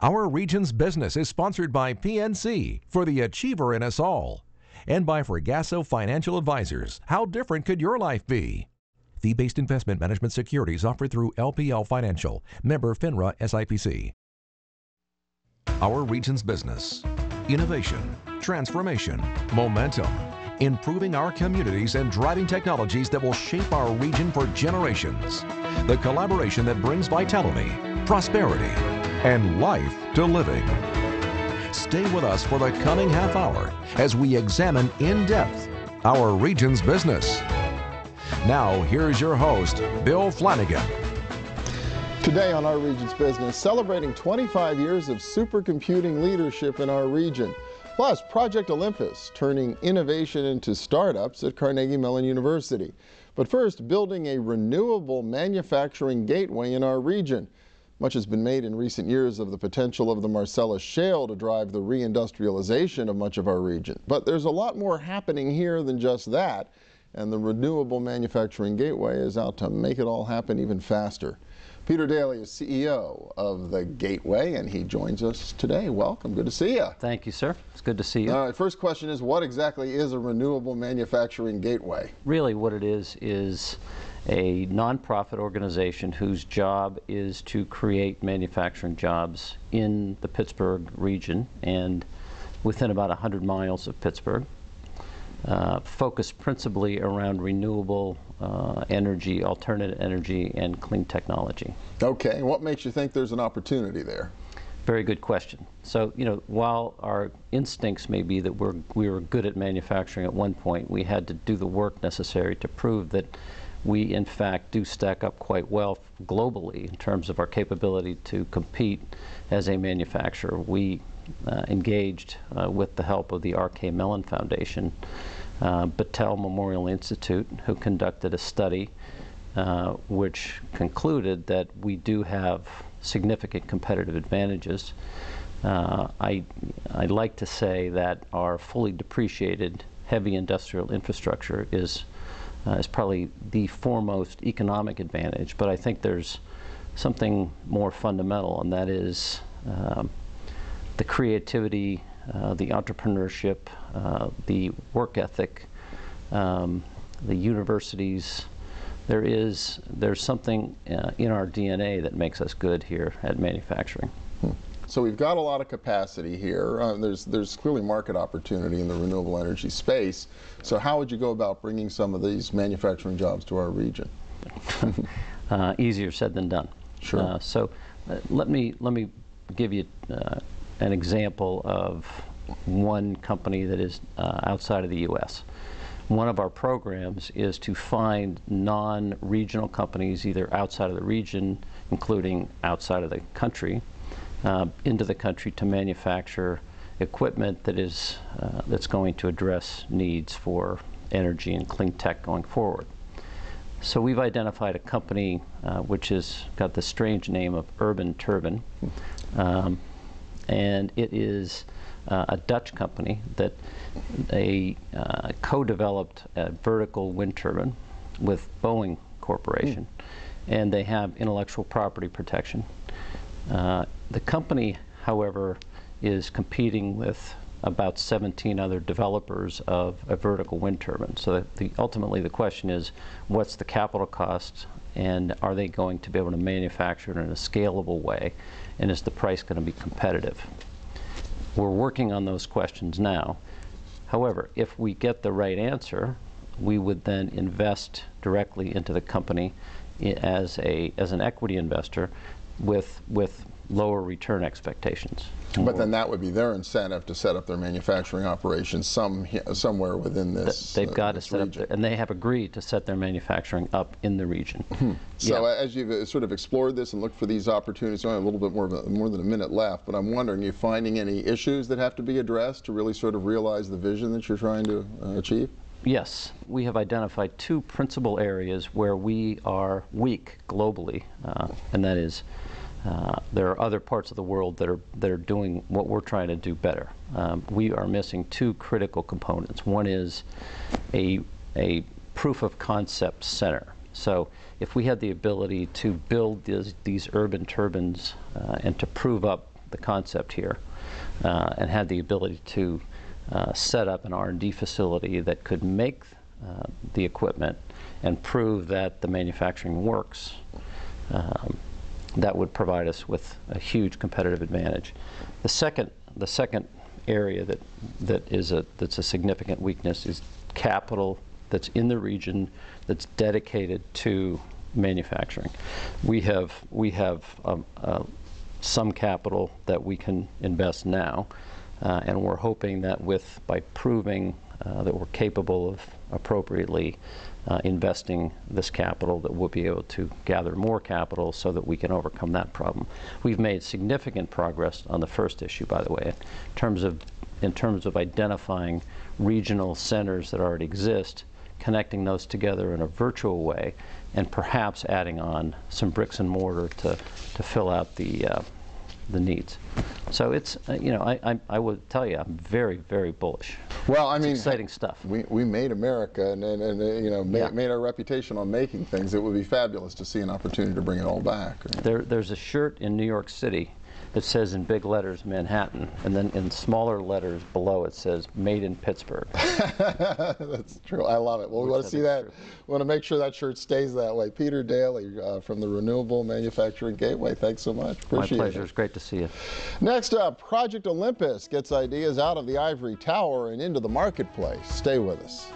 Our region's business is sponsored by PNC for the achiever in us all, and by Fregasso Financial Advisors. How different could your life be? Fee-based investment management securities offered through LPL Financial, member FINRA SIPC. Our region's business: innovation, transformation, momentum, improving our communities and driving technologies that will shape our region for generations. The collaboration that brings vitality, prosperity, and life to living. Stay with us for the coming half hour as we examine in depth our region's business. Now, here's your host, Bill Flanagan. Today on Our Region's Business, celebrating 25 years of supercomputing leadership in our region. Plus, Project Olympus, turning innovation into startups at Carnegie Mellon University. But first, building a renewable manufacturing gateway in our region. Much has been made in recent years of the potential of the Marcellus Shale to drive the reindustrialization of much of our region. But there's a lot more happening here than just that, and the Renewable Manufacturing Gateway is out to make it all happen even faster. Peter Daly is CEO of the Gateway, and he joins us today. Welcome. Good to see you. Thank you, sir. It's good to see you. All right, first question is, what exactly is a Renewable Manufacturing Gateway? Really what it is a nonprofit organization whose job is to create manufacturing jobs in the Pittsburgh region and within about 100 miles of Pittsburgh, focused principally around renewable energy, alternate energy, and clean technology. Okay, what makes you think there's an opportunity there? Very good question. So, while our instincts may be that we were good at manufacturing at one point, we had to do the work necessary to prove that we, in fact, do stack up quite well globally in terms of our capability to compete as a manufacturer. We engaged with the help of the R.K. Mellon Foundation, Battelle Memorial Institute, who conducted a study which concluded that we do have significant competitive advantages. I like to say that our fully depreciated heavy industrial infrastructure is probably the foremost economic advantage, but I think there's something more fundamental, and that is the creativity, the entrepreneurship, the work ethic, the universities. There's something in our DNA that makes us good here at manufacturing. So we've got a lot of capacity here. There's clearly market opportunity in the renewable energy space. So how would you go about bringing some of these manufacturing jobs to our region? Easier said than done. Sure. So let me give you an example of one company that is outside of the U.S. One of our programs is to find non-regional companies, either outside of the region, including outside of the country, into the country to manufacture equipment that is that's going to address needs for energy and clean tech going forward. So we've identified a company which has got the strange name of Urban Turbine, and it is a Dutch company that co-developed a vertical wind turbine with Boeing Corporation, and they have intellectual property protection. The company, however, is competing with about 17 other developers of a vertical wind turbine. So ultimately the question is, what's the capital cost, and are they going to be able to manufacture it in a scalable way, and is the price going to be competitive? We're working on those questions now. However, if we get the right answer, we would then invest directly into the company as an equity investor with lower return expectations. But then that would be their incentive to set up their manufacturing operations somewhere within this They've got to set region. up, and they have agreed to set their manufacturing up in the region. So as you've sort of explored this and looked for these opportunities, I have a little bit more than a minute left, but I'm wondering, are you finding any issues that have to be addressed to really sort of realize the vision that you're trying to achieve? Yes, we have identified two principal areas where we are weak globally, and that is there are other parts of the world that are doing what we're trying to do better. We are missing two critical components. One is a proof of concept center. So if we had the ability to build these urban turbines and to prove up the concept here and had the ability to set up an R&D facility that could make the equipment and prove that the manufacturing works, that would provide us with a huge competitive advantage. The second area that's a significant weakness is capital that's in the region that's dedicated to manufacturing. We have some capital that we can invest now, and we're hoping that by proving that we're capable of appropriately investing this capital, that we'll be able to gather more capital so that we can overcome that problem. We've made significant progress on the first issue, by the way, in terms of identifying regional centers that already exist, connecting those together in a virtual way, and perhaps adding on some bricks and mortar to fill out the needs. So it's, I would tell you, I'm very, very bullish. Well, I mean, it's exciting stuff. We made America and made our reputation on making things. It would be fabulous to see an opportunity to bring it all back. There's a shirt in New York City that says in big letters Manhattan, and then in smaller letters below it says Made in Pittsburgh. That's true. I love it. Well, we want to see that. We want to make sure that shirt stays that way. Peter Daly from the Renewable Manufacturing Gateway, thanks so much. Appreciate it. My pleasure. It's great to see you. Next up, Project Olympus gets ideas out of the ivory tower and into the marketplace. Stay with us.